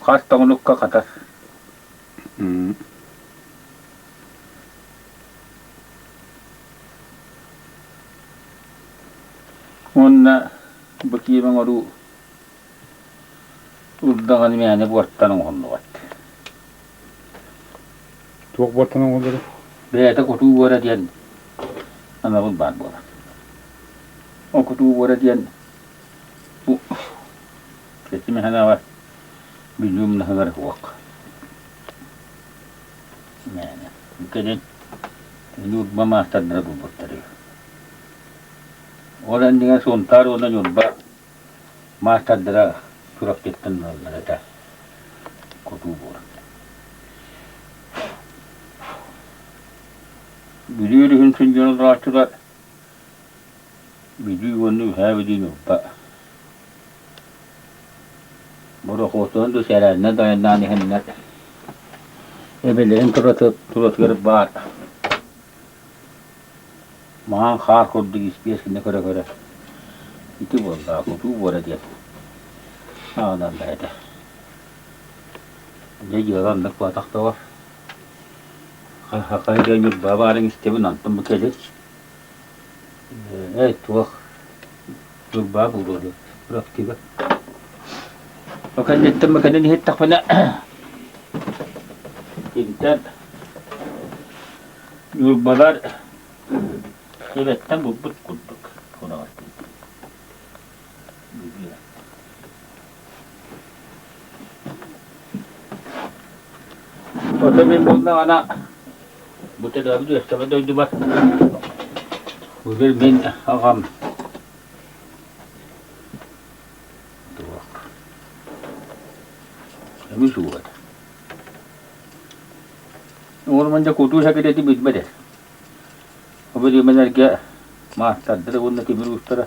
갔다가 넣을까 갖다. 오늘 뭐 기방으로 urdagan meni bortaның honno batte. Tuok bortaның honno. Beta kutu bora dian. Ana bun ban bora. O kutu bora dian. Bu. Keti me hana var. Biljum na hagar huak. Mene. Keden. Nur mama tadra bu bortare. Orang dengan sontar orang nyurba. Mas tadra surat kita nolada. Kutu bora. Video di hinsun jual raculat. Video wanu have di nyurba. Boro kotor tu saya nada yang nani hendak. Ebelen turut gerbar. Mahang khar kod di space kene kara kara. Itu bola kutu bora dia. Ah, dah ada. Jadi orang nak buat tak tahu. Kalau dia nyuruh bapa orang istimewa nanti mungkin tuh nyuruh bapa udah beraktif. Makan itu makan ini tak pernah. Kita nyuruh balar. Kita tak bubut kutuk. Orang itu. Kalau memang anak, bukan dah betul, sebab itu bah, bukan min agam, tuh, kami suat. Orang macam kutu sakit itu bis beres. Apa dia mana dia, mas tadra pun nak berus tera.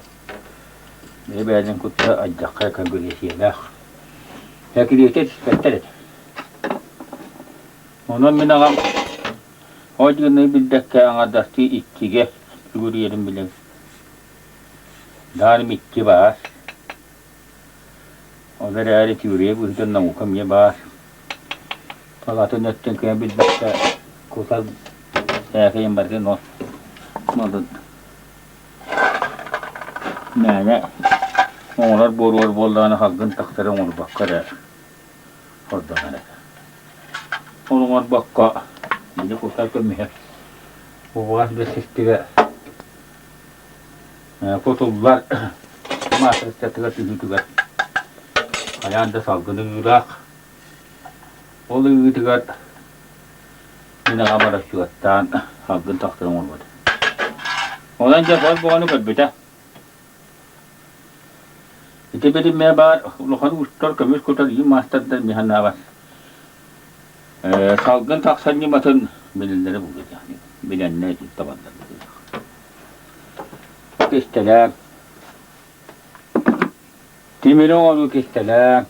Dia bayar kutu ajak saya kan beri siapa. Sakit itu betul. Onun minagam hoji ne biddak anga dasti ikkige guri yerim bilen dar mikki bas odar ari tiure bu hitan namu kam ye bas fakat netten ke biddak kusal ya ke yembar ke no modun nana onlar boror boldana hakkın taktara onu bakkara hodana orang bakka, ini kusal kemih, buas bersih tiga, kotor bar, masih setiap tiga tiga, ayah anda salgun juga, oleh tiga, ini kamar syuatan, salgun tak terlalu mudah. Orang jawab bukan berbeda. Itu beri mebar, lohan ustor kemis kotor ini master dan mihan awas. Salgın taksanı matın bilinleri bulacak. Bilenler için tabanlar bulacak. Kisteler. Timino olu kisteler.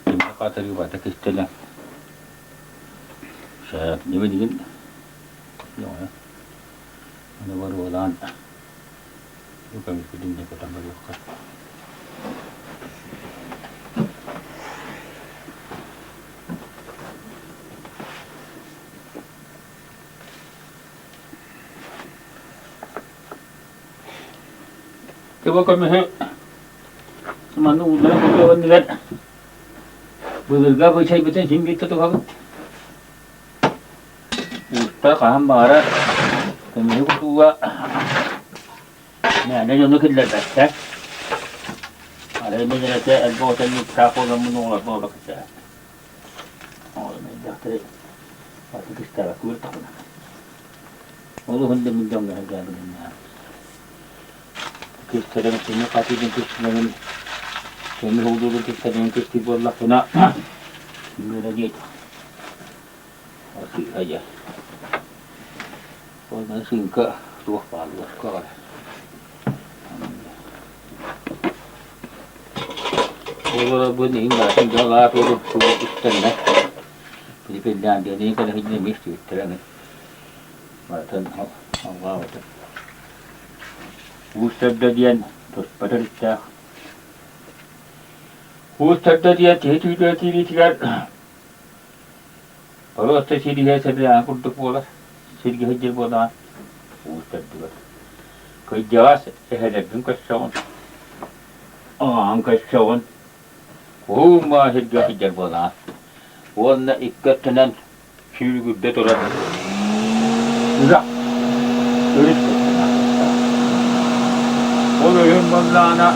Timno katırı batı kisteler. Şey, ne bileyim. Yok ya. Hani var olan. Yok kami kudumnya ketambah yok. Coba kami mana udah bukan dengan berharga bercai betul sini itu tu kan. Kita kaham barat kami itu tua. Ni ada yang nak kita baca. Ada yang nak kita buat ni takut kamu nolak bawa kita. Oh, ni dah ter. Pasti kita lakukan tak nak. Orang hendak minjam dah jangan ni. Kita dengan sini pasti dengan dengan kami hulu kita dengan festival lah kena ini lagi asik aja kalau singkat dua palu sekali Olur bu neyin var? Şimdi Allah olur şu üstüne. Filipin'den dediğin kadar hiç nemişti üstüne. Zaten Allah var. Bu sebde diyen tutmadır işte. Bu sebde diyen tehdit ediyor. Parası sirge sebde kurduk bolar. Sirge hecir bolar. Bu sebde var. Kıyacağız. Ehledin kaçşavun. Ağam kaçşavun. Huma sirge hecir bolar. Onunla ikkatenen sürgüde durar. Uzak. Örüş. Onun ballağına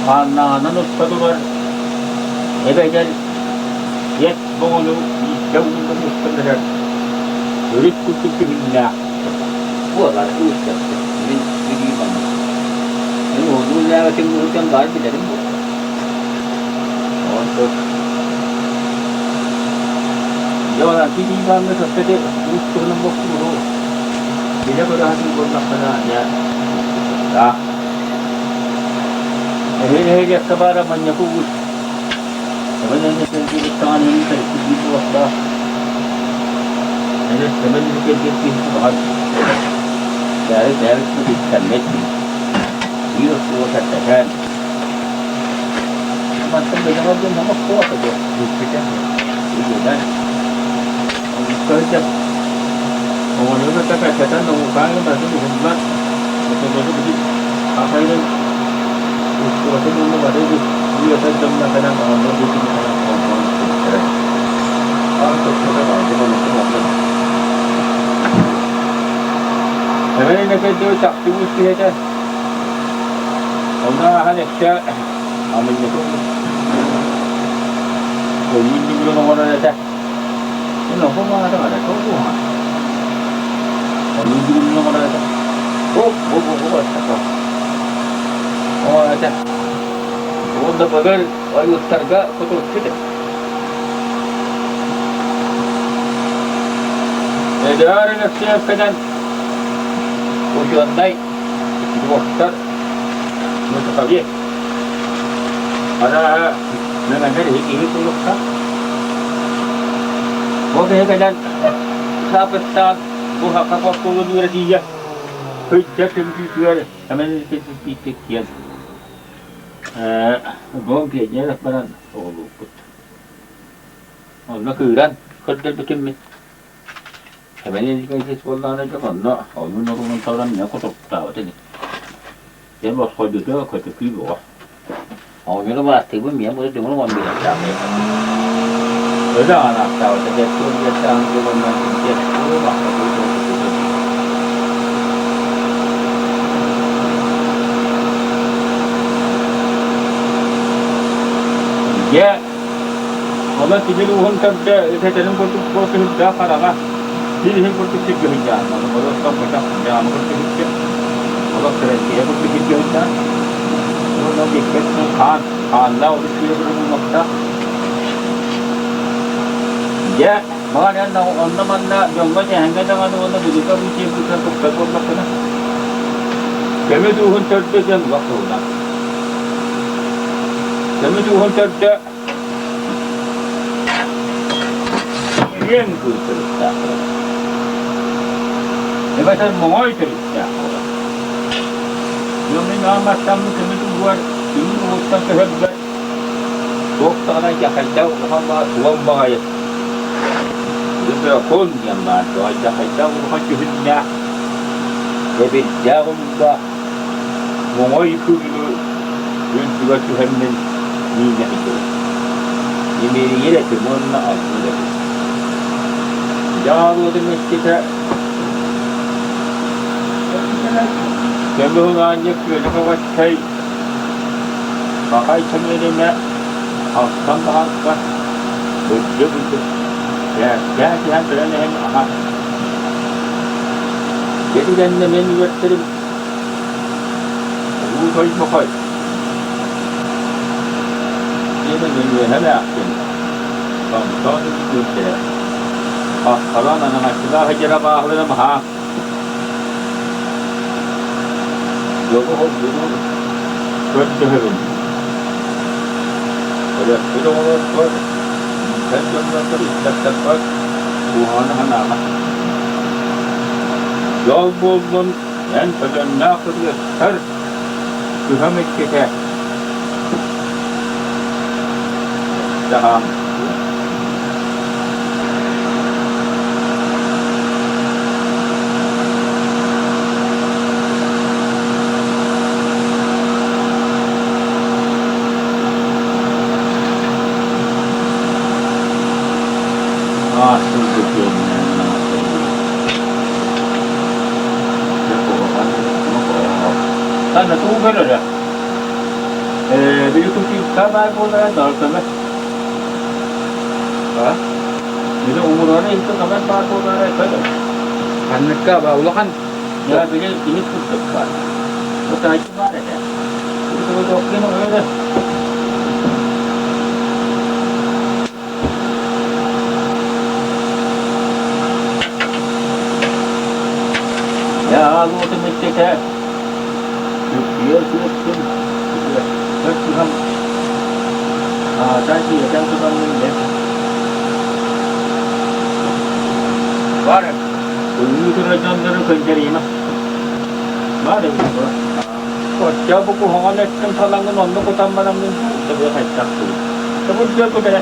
kanlağının ustadılar. Eve gel, yet boğulu, yavruda ustadılar. Örüş kutusu billah. Bu kadar ustadı. Ben bileyim ama. Yani olduğu lavatin vururken var bilerim bu. Ondan yalan ki divanlı sattı ustadının boksu bunu. Bile böyle hatim koymak falan ya. Ah. Hele kabara manyakuz. Sebenarnya sendiri tangan ini terjadi di waktu. Hele sebenarnya terjadi di waktu. Dari itu dikandek. Virus itu tertekan. Macam bagaimana nama kuat aja. Dikita. Itu kan. Kerja. Orang itu tak kata nama kaya macam tu bukan. Betul-betul begitu. Apa ini? Itu macam mana pada itu? Dia tak jumlah kadang orang itu di sini kadang orang itu. Orang tu kita tahu dia mana tu macam. Sebenarnya nak kerja tak tunggu sikit aja. Orang hal ekstra amal itu. Ini belum orang ada. Ini orang ada ada tu. Ini belum orang ada. Oh, अच्छा और अच्छा वो द बगल और उत्तर का तो ठीक है इधर नक्शे कदन वो जो नहीं वो उत्तर मुझे ada dengan dari ini tu lokta वो कदन सापस्तान वो hakka को दूर दिया Hujjat tempikian, kami tempikian. Bongkenya lah peran. Oh luput. Oh nak keran, kerja macam ni. Sebenarnya jika kita sekolah ni jangan nak. Oh ni orang orang ni aku tak tahu macam ni. Dia bos kau juga kau tu kilo. Oh ni lepas tiba ni aku dengar orang bilang tak. Ada anak tahu dia tu dia tahu dia orang dia tu macam tu. Ya, kalau tiga orang kerja, saya dalam konteks proses dah karena ini konteks tiga hingga, kalau kita macam yang konteks tiga, kalau kerja konteks tiga hingga, kalau kita kan lah udah tiga orang macam, ya, makanya orang mana jomba hingga jangan orang buka buka apa, kami tu orang kerja jangan waktu lah. Kami tu orang kerja yang kerja. Ini macam mengoi kerja. Yang ni nama macam kami tu buat ini macam kerja. Doktor nak jahat jauh, nama tuan bayar. Jadi pun yang mana jahat jauh macam kerja. Jadi jauh dah mengoi tu yang juga Tuhan ni dah itu. Ini dia cuma nak ada. Jauh tu mesti kita. Kalau hanya kita buat cai, pakai cai ni nak, asam apa, betul. Ya, jangan terlalu mahal. Jadi jangan menu buat terus. Bukan pakai. Ini menu hela. Kalau itu dia. Kalau anak kita hijrah bahawa nama hak. Jogo kerja hari. Kaya pinunod ko. Ganyan na ito rin. Dagdag kuha na halaman. Yolbol nun. Yan pala nakariya. Sir. Kuhamit kita. Daham. Sulit yun na sana tugal na. Bili ko kamay ko na dal kami. Ha? Bili umuro na ito kamay pa ko na ito. Hanap ka ba? Ulakan. Ya bili ini ko dapat. Basta ito ba na. Ito okay na wala. Ya aku otomatik है ये सिस्टम बस हम ताकि ये तो हम ले बारे उन्हीं को रचना करके ना बारे को जब को होने तम सालांग नंद को तम बनम तब ये है तक तब जो को दे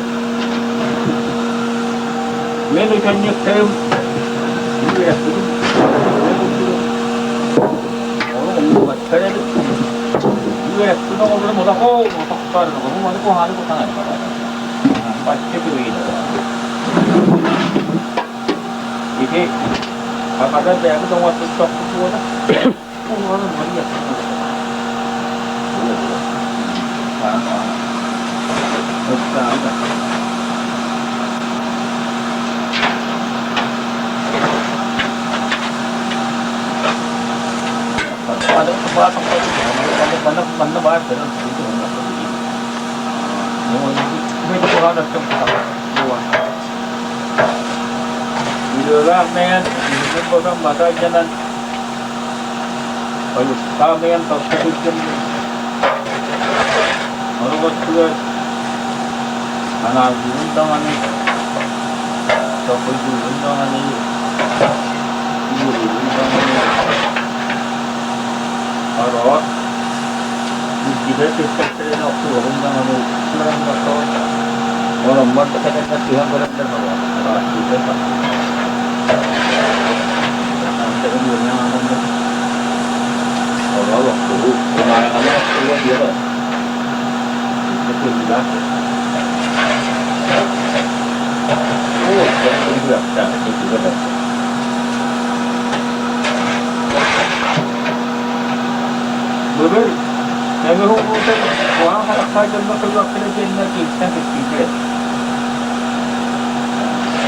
मैं तो कन्या थे ये 그래도 이게 수동으로 못하고 못하는 거 너무 많고 하는 거 상하니까 맛있게 보이네. 이게 바깥에 내가 동화 뚝뚝 뚝뚝하다. 그거는 머리야. Ada tempat mana bahas dengan itu mana pergi. Ini itu ada tempat luar. Itulah dengan ini program mata jalan. Kalau kami yang tak setuju, orang betul, anak undang ani, tak perlu undang ani, ibu undang ani. और जिधर से सेक्टर है आपको होगा हम प्लान बताओ और नंबर तो कहते हैं कि हम बराबर होगा और ठीक है अंतर में ना हम और आपको हमारा हमारा पूरा दिया है तो मिला ओ तो अच्छा है ठीक है Betul. Saya mahu kita orang harap saja nak keluar kerja nak kita fikir.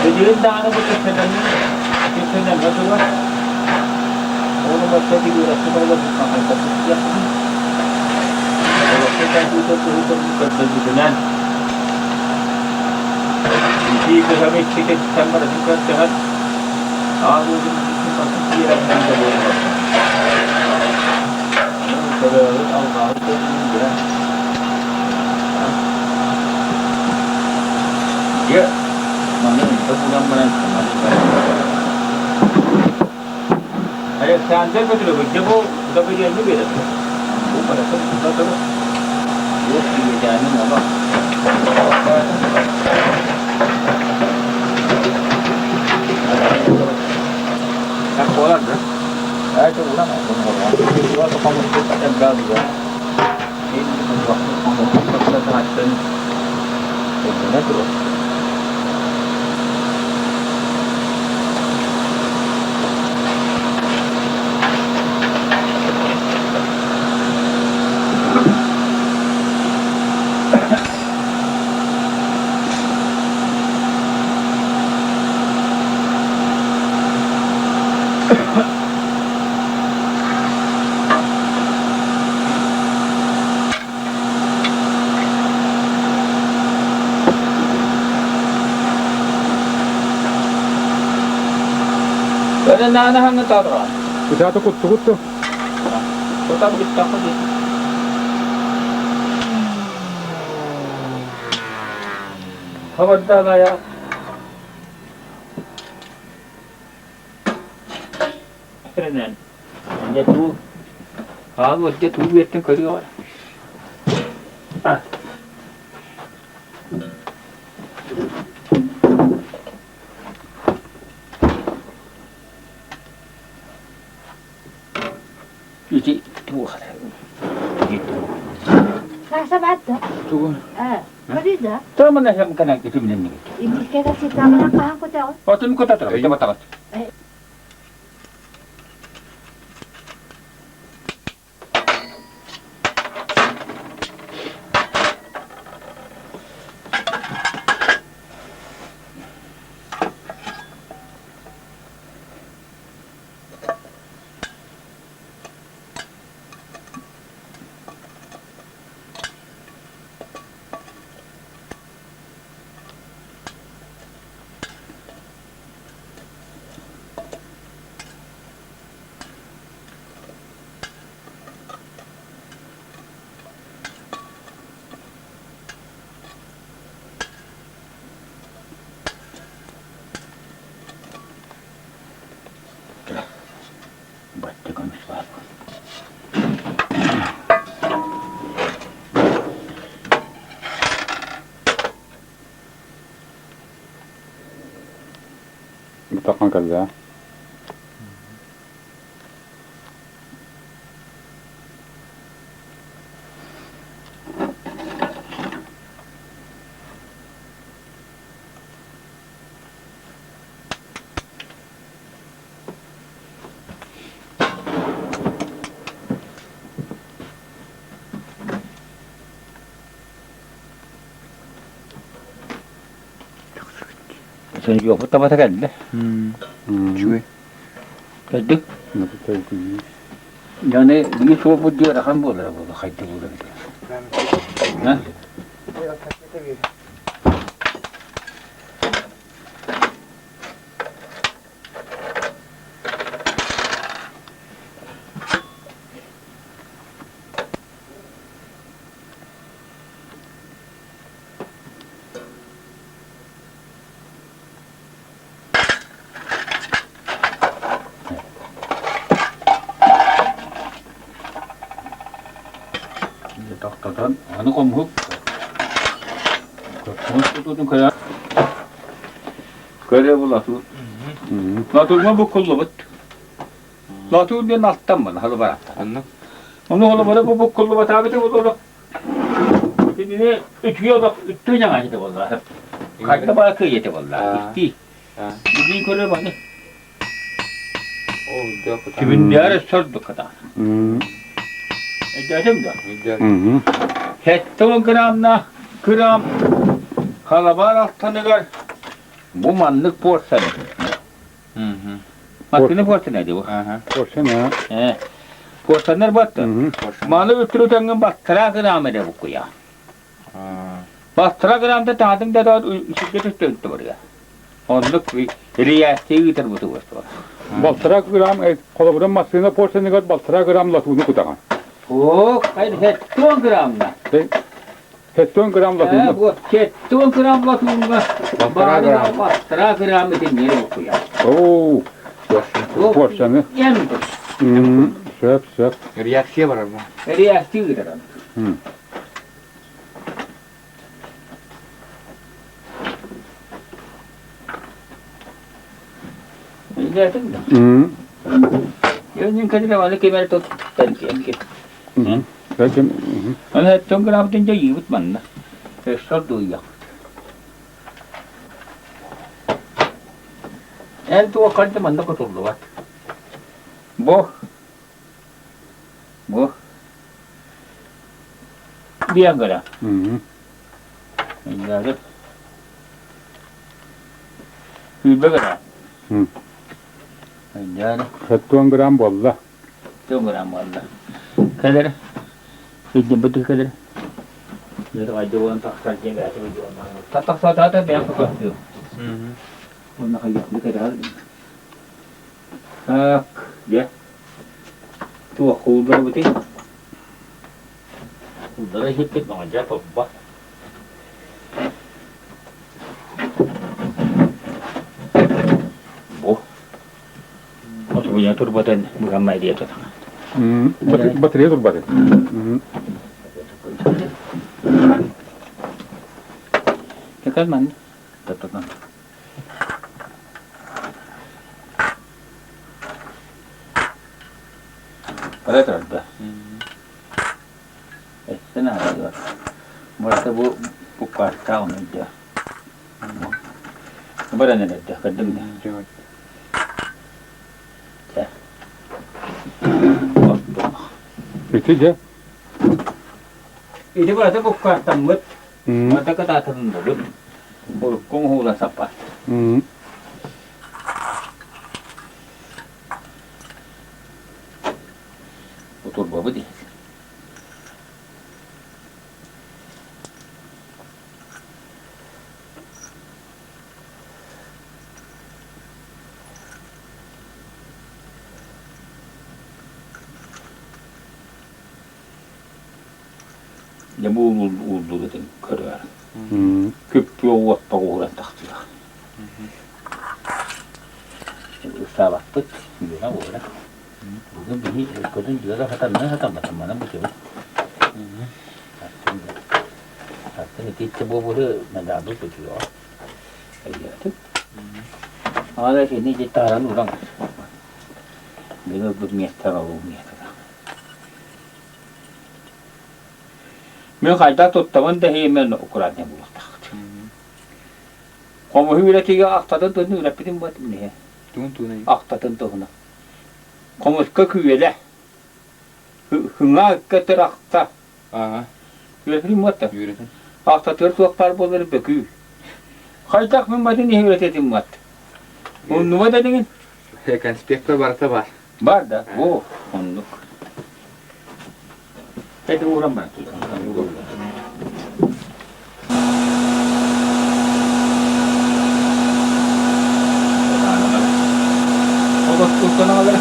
Jadi anda ada betul kita nak betul. Orang macam itu rasa kalau bukan kita siap. Kalau kita itu kerja dengan. Jadi kami kita sama dengan jangan. Aku ini pasti kira kita boleh. Kalau awal itu dia, dia mana itu pulang mana mana. Ada santai betul betul. Jauh tapi dia ni beda. Bukan itu betul. Dia pilih jalan apa? Aku orang dah. Itu ulang itu atau kamu tak ada juga ini waktu kamu tak terhasil itu terus Ada nanahan na taro. Bisa tukut tuh. Kota kita ko dito. Havada ya. Keren. Dia tu, kalau dia tu biar kerja. Ah. Cuci tu ada. Gitu. Nasa bata? Tugon. Marida? Tahu mana yang kena itu minum ni? Hindi kaya si tama na kahapon daw. Oh, tu ni kota tu. Coba tahu. Baca kan sebab. Butakan kerja. Sen juga pertama kan dah. Cuy. Kaduk. Nak tahu ni. Jangan dia semua pun dia akan boleh boleh kait boleh. Nah. Takkan, anu komuk. Komuk itu tu kaya. Kaya bola tu. Lalu mah bukul lobat. Lalu dia nastam mana halu barat. Anna. Onu halu barat bukul lobat abi tu bola. Ini ni itu yang aja tu bola. Kaya barat kaya tu bola. Isti. Ini kaya mana? Oh, dia apa? Cuma dia ada sort kata. Ejacım da. Hetton gram kalabalık tanıgar. Bu manlık porsan. Makine porsan neydi bu? Porsan ya. Porsanlar battı. Malı ütürü tangın bastıra gram ede bu kuya. Bastıra gram da tadın da da şirket üstü var ya. Onluk bir riyasi gitar bu tuğası var. Baltıra gram, kolaburan masasında porsanı kadar baltıra gram latunu kutakan. Oh, hayır hetton gramla. Hetton gram latunu. Bu hetton gram batınga. Bastıra gram ede nere bu kuya. Oo. Porsanı. Yan Söp söp. Reaksiya var ama. riyasi gitar. Ejacım da. Yung kanila wala kimel to tanki. Belki. Ano hetton gram tinja yibut man na. Estor duya. En tu akante man ko tullo wat. Bo. Biang gara. Enggak. Hibe gara. Enggak. Hetton gram valla. Hetton gram valla. Kadar. Hidden betul kadar. Dia aja orang tak saja enggak ada jual. Tak saja biang ko tu. Nak kaya ni kadar. Ya. Tu aku dah betul. Udah hit bang aja apa. Boyun turbadan mükemmel diye tutan. Batarya turbatı. Tekrar man. Tutan. Pada terada. Sana ada. Mereka buka tahun aja. Kemudian ada kadang. Bitti ya. Ini berarti buka tamat. Mata kata tamat. Kung hula sapat. Betul bapak di. Jamu ulu gitu kerja. Kepio wat paguran taktilah. Salah pet, gimana boleh? Bukan begini, kadang juga hatan mana betul. Hatan itu coba boleh nada betul juga. Iya tu. Ada sini jetaran orang. Dia bermiasta orang miasta. Mereka ada tu teman teh men ukurannya bulat. Kamu hidup tiga akta tu ni udah pilih buat ni. Tuntu nih. Akta tentu na. Kamu kekuat dah. Hingga keterakta. Hidup pilih buat tak. Yürüdün. Akta tertuak parpol berbeku. Kaitak membuat ini hidup tiada buat. Numai dah dengan. Kan spektra barata var. Barda. Oh, untuk. Itu orang mana tu? Bak kurtana alır.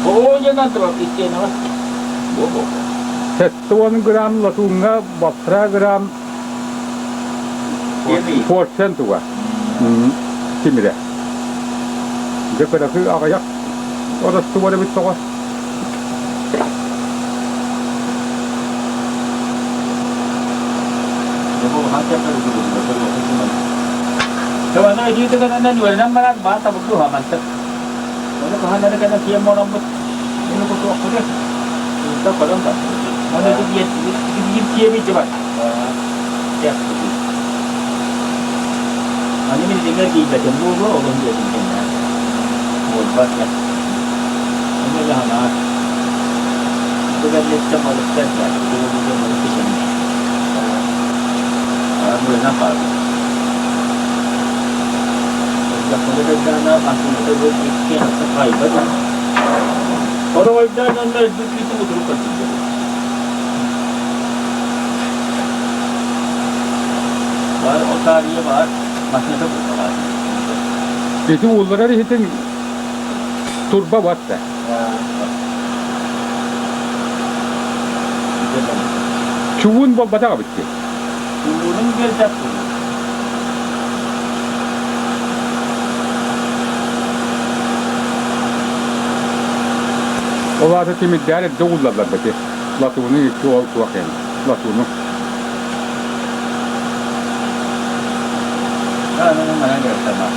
Oh jangan terus istilah apa? Bobo. 31 gram latunga, 3 gram Ini. porsen tuh. Kimi deh. Daripada tu agak orang tua lebih tua. Kalau nak itu kan anda jual nama nak bahasa betul haman tak. Kalau kau anda kena siam orang bet, ini betul aku deh. Kita kalau tak, mana tu dia siam ni cepat. Ya. Ani ni tinggal di baca buku orang dia tinggal. Buat ya. Ini lah nak. Bukan dia cuma lepas ya, dia bukan lepas ni. Boleh nampak. Kalau kita nak masuk kita buat ikan sekai betul. Kalau kita nak itu betul betul. Baru otak dia baru masih tu betul. Itu ulur itu turba buat dah. Cuun buat betul apa betul? Cuun dia jatuh. Ola da kimi dere doğulladılar beti. Latunu çoğal tuak yani. Latunu. Ano mana dia sama.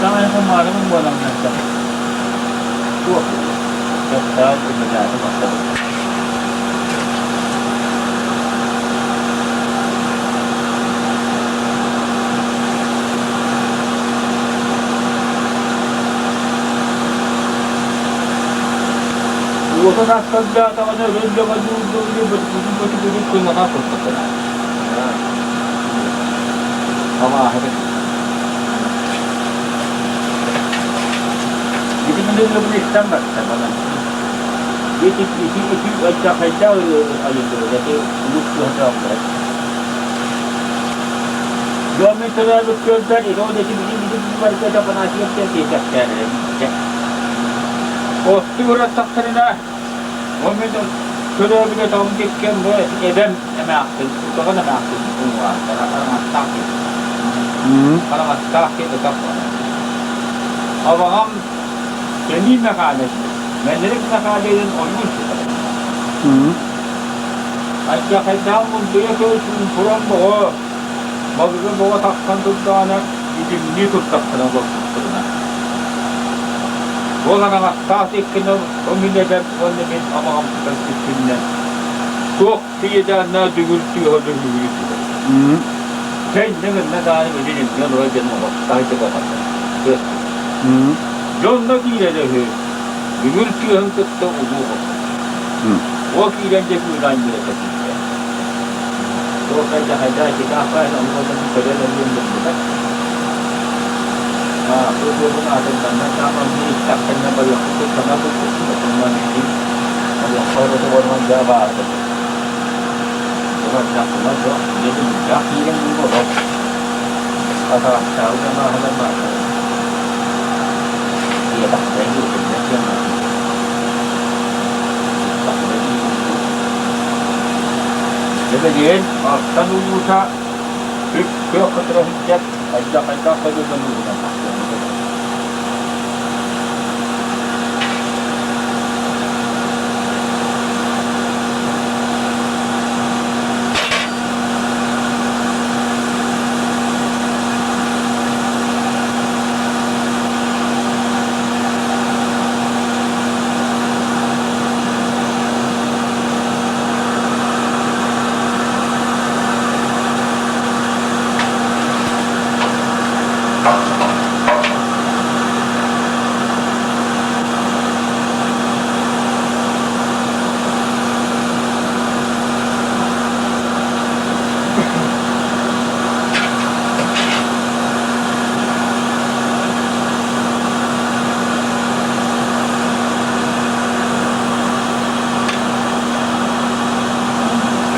Jangan kemarin membuat macam tuak. Kita berbeda tu macam. वो तो रात तक जाता है रोज जब जो बच्चे कोई मना कर सकता है हवा है jadi mending lebih standar sama ये इसी अच्छा खर्चा आये तो जैसे लुक जो होता है जो में तो लुक जो होता है रोज ऐसी बिजली बार का बना के क्या है और पूरा तक करना वो में तो Şöyle bir de tam dikken böyle eden emeğaktın, tutuğun emeğaktın bu var. Karan takip. Karan takip de kapı. Avağım kendi mekanesi. Mendelik mekanesinden olmuş. Aşağı kaydağım bunu köşün kuran bu. Bazı bu takkan tuttuğuna bizim ne tuttuğuna baktıklarına. Bu zaman tahtikini o millete onu biz avağım tuttuğuna. Çok fiyedanına düğültüyor. Sen ne kadar edelim ya böyle canım bak. Tahtik bakar. Yolda giyileri gürültüyor tuttu uğur. O giyilecek uydan girecek. O kadar hayda ki kahvayla onların söyleyelim dedik. Bu adamdan ne zaman bir takımla böyle tuttuğuna bu için ama sonra da orman cevap aldı. Orman cevaplar da dedim ya giyelim bu da. Ata çağırma hala dia tak lagi macam jadi akan usaha ke keterhijab ajak pada dulu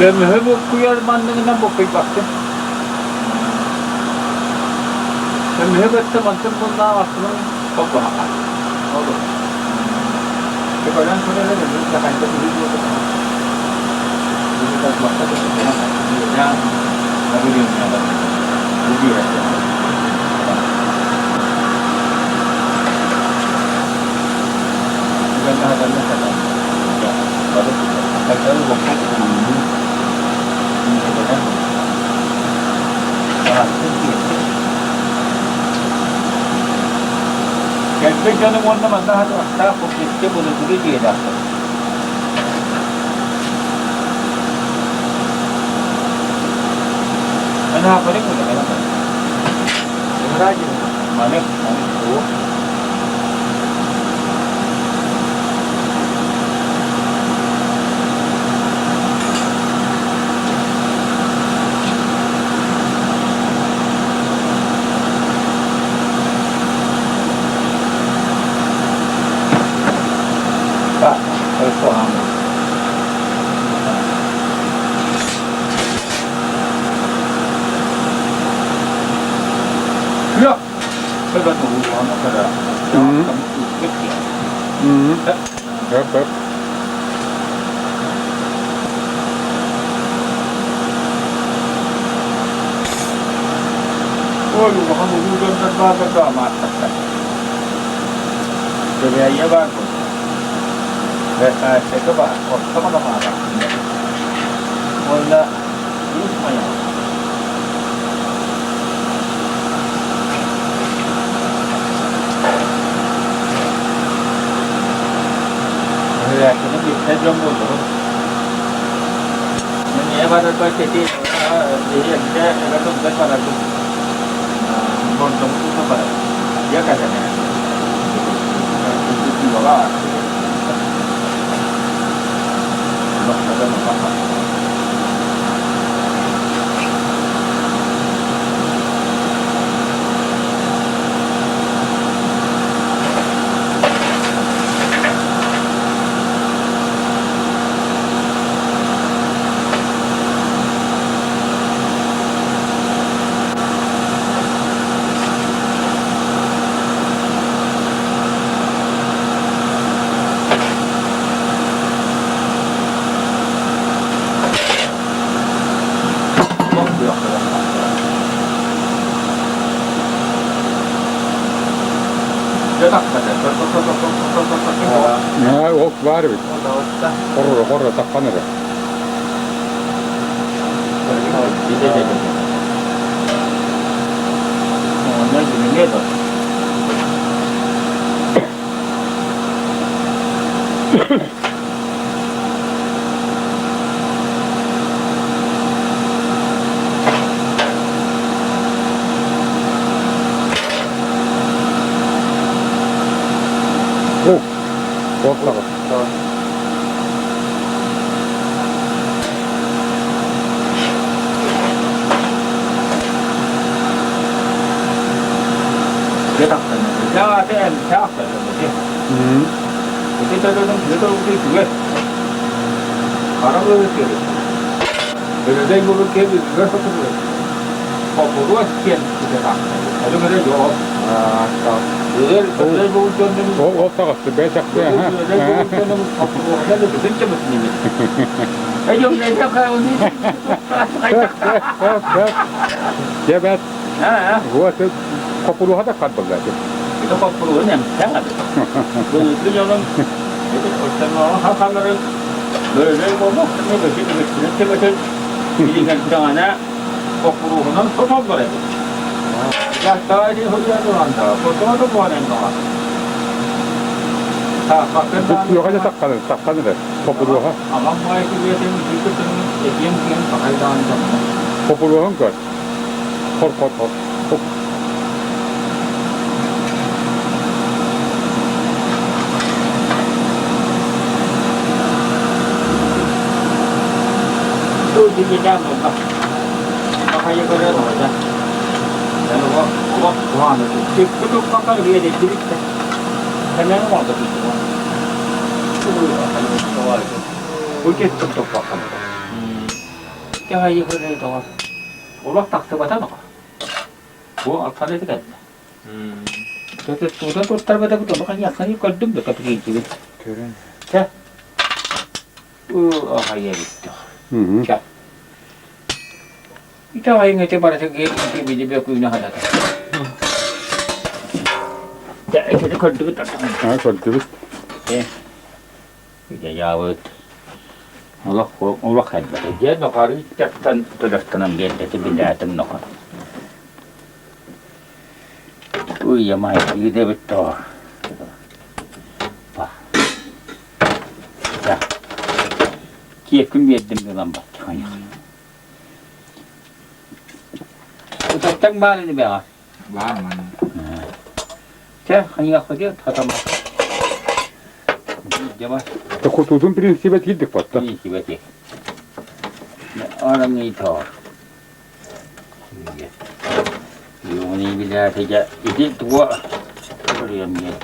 Ben hep kuyar bandığına bakıp baktım. Ben hep ettim antım bundan aslında çok daha. Oldu. Kemudian sudah ada di belakang itu video itu. Kita buat satu yang lalu dia ada. Video aja. Bukan ada kata. Ya, baru kita waktu ini. Ini kan. Gerçek canım ondan daha fokuslu bunu diye yaptım. Ana apa ni kita kan? Raja mana tu? Ya, saya tu anak saya. Kamu kecil. Yep. Oh, lu kamu hujan terbaga mata. Jadi ayah bagus. Saya coba, sama marah. Wala, ini semuanya. Ya, ini bisa jomblo tu. Ini apa tu jadi, dia ada tu besar tu. Bontom tu apa? Dia katanya. Itu juga. Ada apa? tok. ok var bir. Korra tak kanırı. Ondan gibi ne var? Korkak. Cái tập này cho thế em theo phải được một cái cái chủ ấy họ nó cứ kiểu bây giờ đây một cái rất tốt rồi họ có rất tiền cái tập ở trong cái đấy chỗ rồi đây một cho nên Korkak. Beş aklı. đây một cho nên họ có rất là tính cho mình ấy dùng này theo cái Gebet. à Bu kopuluğa da kalp zaten. itu kok perlu yang sangat itu jangan itu kalau hal-hal dari ngomong ini begitu ini kan jangan kok perlu kan total boleh ya tadi hujan tu anda total tu boleh enggak tak pakai Kopuluğa da tak kanırı. Kopuluğa. abang mau itu dia itu yang pakai dan Kopuluğa kır. Kor. tu di jam apa pakai yang kena tu aja dan wah wah itu tu pakai dia di sini kena orang tu tu akan tu Bukit tu pakai cái hay cái này thôi Allah tak sebatan apa bu alfare itu kan tu terbeda betul makanya akhirnya kadung dekat begini Görün. ya hayır itu ya itu hayır ngece pada segi biji aku ini ada ya itu kadung tak Ha koyduk. ya jauh Allah khair dia nak hari cetan tanam dia tu benda tu nak ya mai dia betul wah ya kia kumbiedin dengan batanya utak tang bal ni ba Var man. ya hanya aku dia tatama dia mah Kutuzun prinsibe gittik batta. ini sih orang itu ini bila saja itu tua dia miet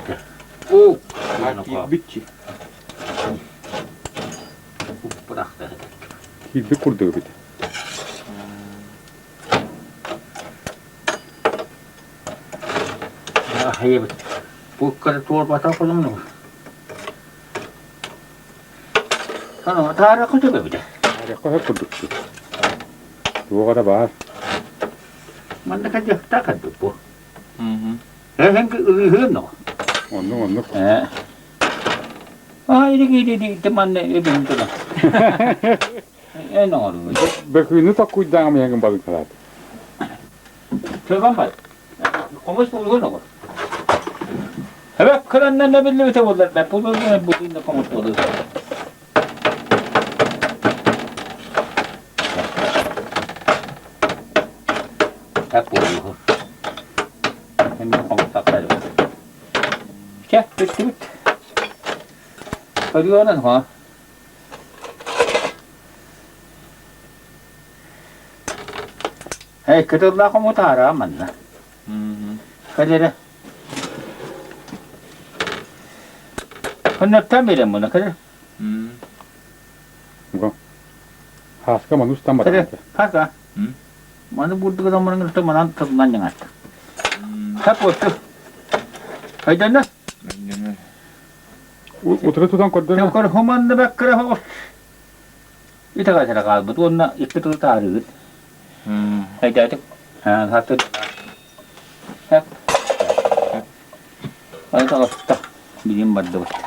Bitçi. bırak da Gittik kurduk bir de. hayır bu kadar tua patah pun mana kalau tak ada kau coba beda Harika hep kurduk. Bu kadar var. mana kan dia tak kan tu bu Mhm. yang ke hư no Onluk. ini teman ni begitu lah enak tu Bekuyunu tak kuydağım yakın balık kadar. Tergambar. Komus puluh no. Evet, kıranlar ne bilmiyor te oldular. Ben puluh ne budin de komus puluh. Tak puluh. Hemen komus takar. Ya, bitti. Kırıyorlar ha. Hey, ketulah kamu tara mana? Mhm. Kerja dah. Hendak tampil mana kerja? Mhm. Haska manus tam Kerja, var. apa? Mana butuh kita mana ngerti mana teman jangan. Apa tu? Ada na? Aynen. Oturup tutan kurduk. Yang kau human dah berkerja host. Itu kan cara kau betul na ikut tu tarik. Mhm. Ada tu. Satu. Hep. Ada tak tak. Bilim madda basta.